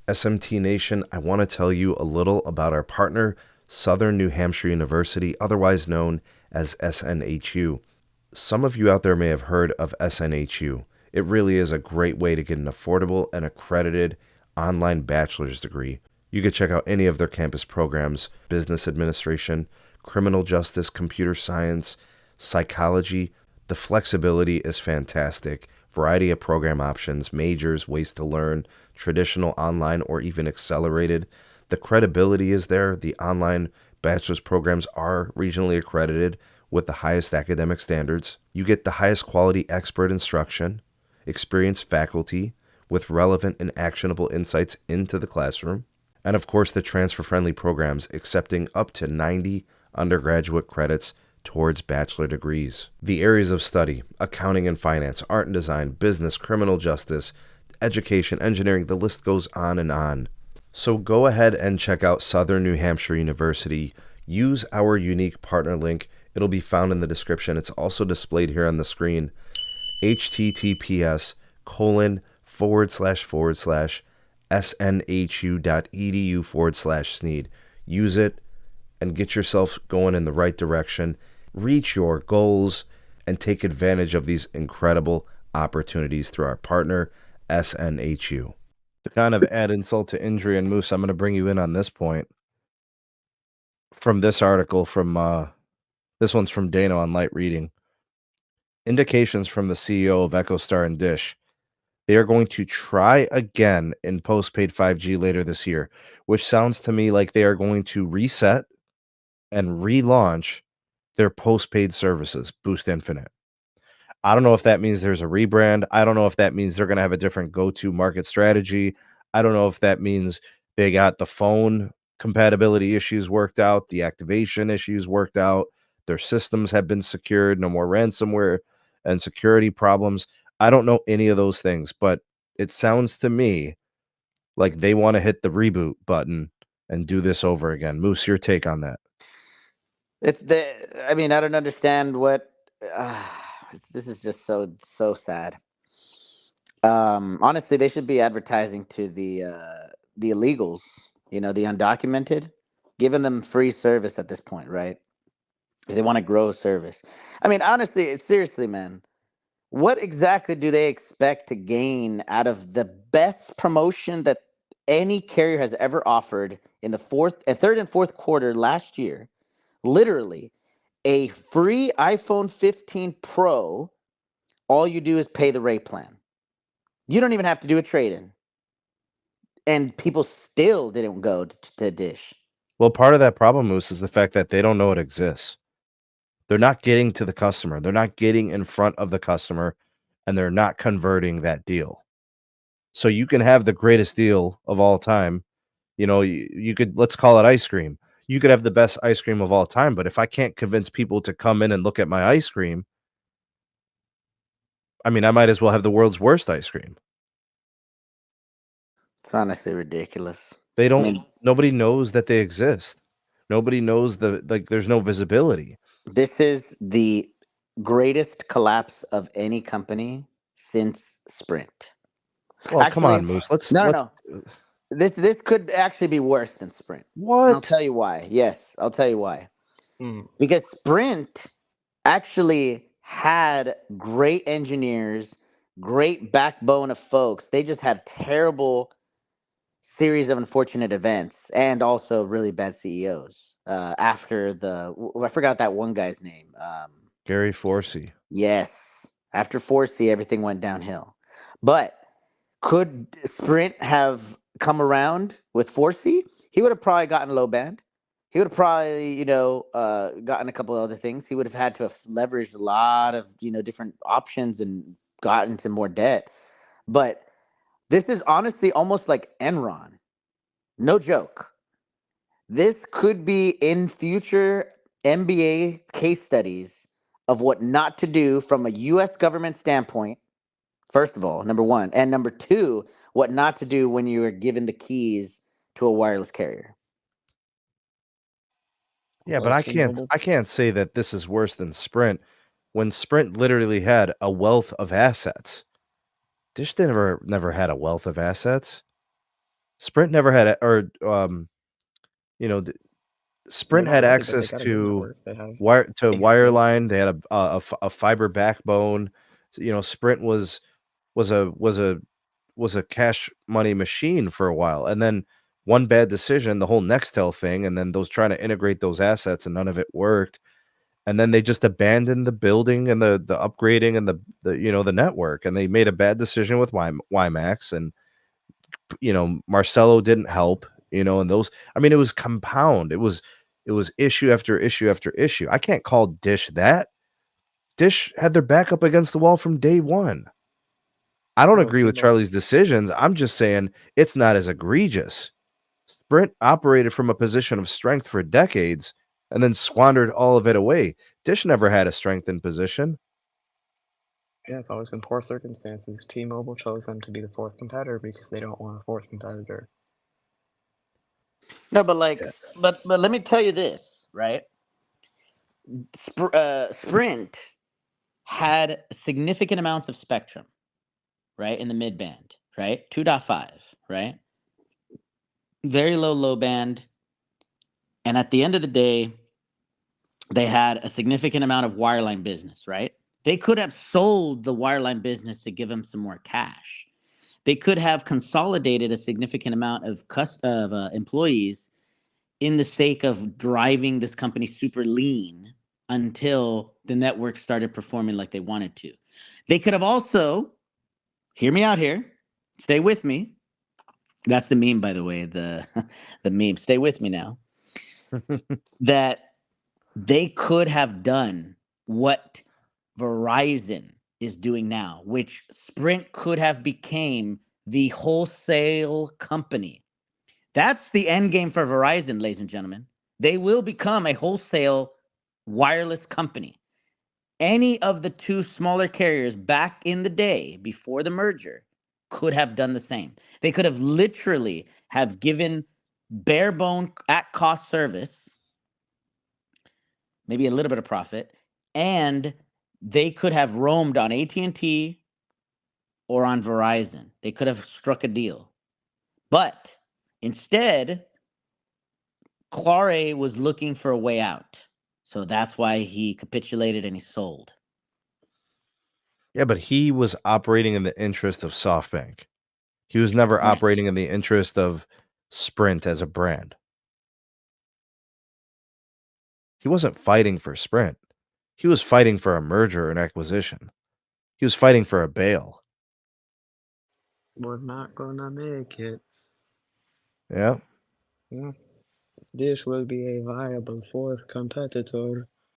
SMT Nation, I want to tell you a little about our partner, Southern New Hampshire University, otherwise known as SNHU. Some of you out there may have heard of SNHU. It really is a great way to get an affordable and accredited online bachelor's degree. You can check out any of their campus programs: business administration, criminal justice, computer science, psychology. The flexibility is fantastic. Variety of program options, majors, ways to learn, traditional, online, or even accelerated. The credibility is there. The online bachelor's programs are regionally accredited with the highest academic standards. You get the highest quality expert instruction, experienced faculty with relevant and actionable insights into the classroom, and of course the transfer-friendly programs accepting up to 90 undergraduate credits towards bachelor degrees. The areas of study: accounting and finance, art and design, business, criminal justice, education, engineering, the list goes on and on. So go ahead and check out Southern New Hampshire University. Use our unique partner link. It'll be found in the description. It's also displayed here on the screen. https://snhu.edu/sneed. Use it and get yourself going in the right direction. Reach your goals and take advantage of these incredible opportunities through our partner, SNHU. To kind of add insult to injury, and Moose, I'm going to bring you in on this point. From this article, this one's from Dano on Light Reading. Indications from the CEO of EchoStar and Dish. They are going to try again in postpaid 5G later this year, which sounds to me like they are going to reset and relaunch their postpaid services, Boost Infinite. I don't know if that means there's a rebrand. I don't know if that means they're going to have a different go-to market strategy. I don't know if that means they got the phone compatibility issues worked out, the activation issues worked out, their systems have been secured, no more ransomware and security problems. I don't know any of those things, but it sounds to me like they want to hit the reboot button and do this over again. Moose, your take on that? I mean, I don't understand what. Uh, this is just so sad. Honestly, they should be advertising to the illegals, the undocumented, giving them free service at this point, right? If they want to grow service. I mean, honestly, seriously, man, what exactly do they expect to gain out of the best promotion that any carrier has ever offered in the third and fourth quarter last year? Literally, a free iPhone 15 Pro. All you do is pay the rate plan. You don't even have to do a trade in. And people still didn't go to Dish. Well, part of that problem, Moose, is the fact that they don't know it exists. They're not getting to the customer. They're not getting in front of the customer, and they're not converting that deal. So you can have the greatest deal of all time. You could, let's call it ice cream. You could have the best ice cream of all time, but if I can't convince people to come in and look at my ice cream, I mean, I might as well have the world's worst ice cream. It's honestly ridiculous. They I don't mean, Nobody knows that they exist. Nobody knows there's no visibility. this is the greatest collapse of any company since Sprint. Well, come Actually, on, Moose. Let's no, no, let's no. This could actually be worse than Sprint. And I'll what? tell you why. Yes, I'll tell you why. Mm. Because Sprint actually had great engineers, great backbone of folks. They just had terrible series of unfortunate events and also really bad CEOs. After I forgot that one guy's name. Gary Forsey. Yes, after 4C, everything went downhill. But could Sprint have come around with 4C? He would have probably gotten low band. He would have probably, gotten a couple of other things. He would have had to have leveraged a lot of, different options and gotten into more debt. But this is honestly almost like Enron. No joke. This could be in future MBA case studies of what not to do from a US government standpoint. First of all, number one. And number two, what not to do when you are given the keys to a wireless carrier. Yeah, So but T-Mobile. I can't say that this is worse than Sprint when Sprint literally had a wealth of assets. Dish never had a wealth of assets. Sprint never had, you know, They're Sprint not had wealthy, but they access got a good to network. They have a safe. wireline. They had a fiber backbone. Sprint was a was a was a cash money machine for a while, and then one bad decision, the whole Nextel thing, and then those trying to integrate those assets, and none of it worked. And then they just abandoned the building and the upgrading and the network, and they made a bad decision with WiMAX, and Marcelo didn't help, and those. I mean, it was compound. It was issue after issue after issue. I can't call Dish that. Dish had their back up against the wall from day one. I don't Well, agree with T-Mobile. Charlie's decisions. I'm just saying it's not as egregious. Sprint operated from a position of strength for decades and then squandered all of it away. Dish never had a strengthened position. Yeah, it's always been poor circumstances. T-Mobile chose them to be the fourth competitor because they don't want a fourth competitor. No, but like, Yeah. but let me tell you this, right? Sprint had significant amounts of spectrum, right, in the mid band, right, 2.5, right, very low band, and at the end of the day, they had a significant amount of wireline business, right? They could have sold the wireline business to give them some more cash. They could have consolidated a significant amount of employees in the sake of driving this company super lean until the network started performing like they wanted to. They could have also, hear me out here, stay with me. That's the meme, by the way, the the meme. Stay with me now. That they could have done what Verizon is doing now, which Sprint could have became the wholesale company. That's the end game for Verizon, ladies and gentlemen. They will become a wholesale wireless company. Any of the two smaller carriers back in the day before the merger could have done the same. They could have literally have given bare bone at cost service, maybe a little bit of profit, and they could have roamed on AT&T or on Verizon. They could have struck a deal. But instead, Clare was looking for a way out. So that's why he capitulated and he sold. Yeah, but he was operating in the interest of SoftBank. He was never Right. operating in the interest of Sprint as a brand. He wasn't fighting for Sprint. He was fighting for a merger and acquisition. He was fighting for a bail. We're not gonna make it. Yeah. Yeah. Dish will be a viable fourth competitor.